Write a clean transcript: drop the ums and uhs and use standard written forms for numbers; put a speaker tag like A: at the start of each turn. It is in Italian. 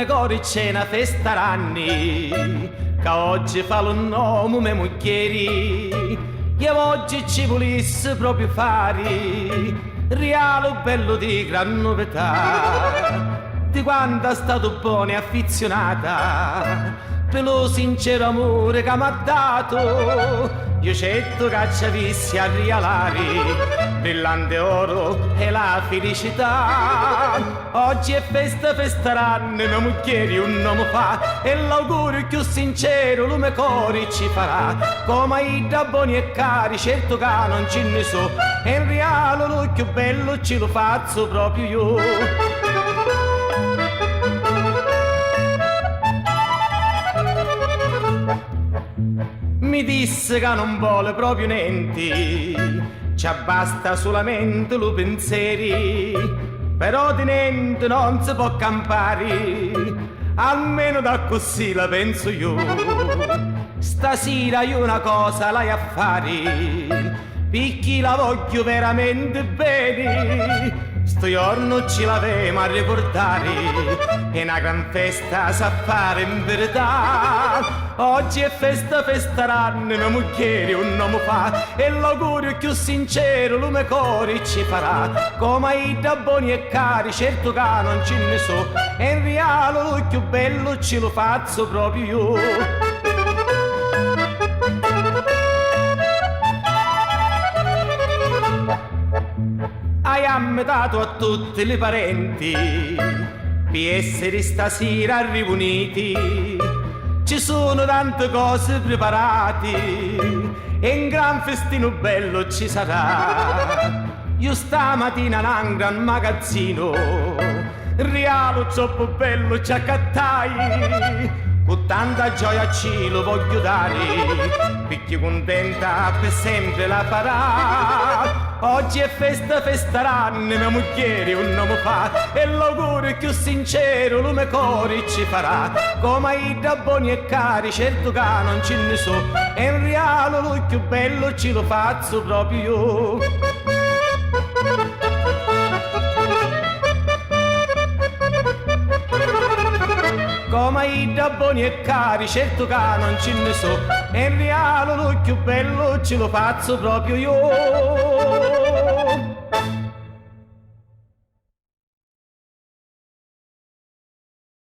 A: lume cori c'è una festa ranni, che oggi fa lo nome me mucchieri, che oggi ci volesse proprio fare, realo bello di gran novità, di quando è stato buono e affezionata, per lo sincero amore che mi ha dato, io certo che ci avessi a rialare, brillante oro e la felicità. Oggi è festa, festeranno, mia moglie un nome fa, e l'augurio più sincero lo mio cuore ci farà. Come i da buoni e cari, certo che non ce ne so, e il reale lo più bello ce lo faccio proprio io. Mi disse che non vuole proprio niente, ci basta solamente lo pensieri, però di niente non si può campare, almeno da così la penso io. Stasera io una cosa l'hai a fare, perché la voglio veramente bene. Sto giorno ce l'avemo a ricordare, è una gran festa sa fare in verità. Oggi è festa, festeranno, mia moglie un nome fa, e l'augurio più sincero lo mio cuore ci farà. Come i da buoni e cari, certo che non ce ne so, e in reale lo più bello ce lo faccio proprio io. Abbiamo dato a tutti i parenti per essere stasera riuniti. Ci sono tante cose preparate e un gran festino bello ci sarà. Io stamattina in un gran magazzino realo troppo bello ci accattai, con tanta gioia ci lo voglio dare, perché contenta per sempre la farà. Oggi è festa, festeranno, mia moglie un nome fa, e l'augurio più sincero lo mio cuore ci farà. Come i da buoni e cari, certo che non ce ne so, e in reale lo più bello ce lo faccio proprio io. Come i da buoni e cari, certo che non ce ne so, e in reale lo più bello ce lo faccio proprio io.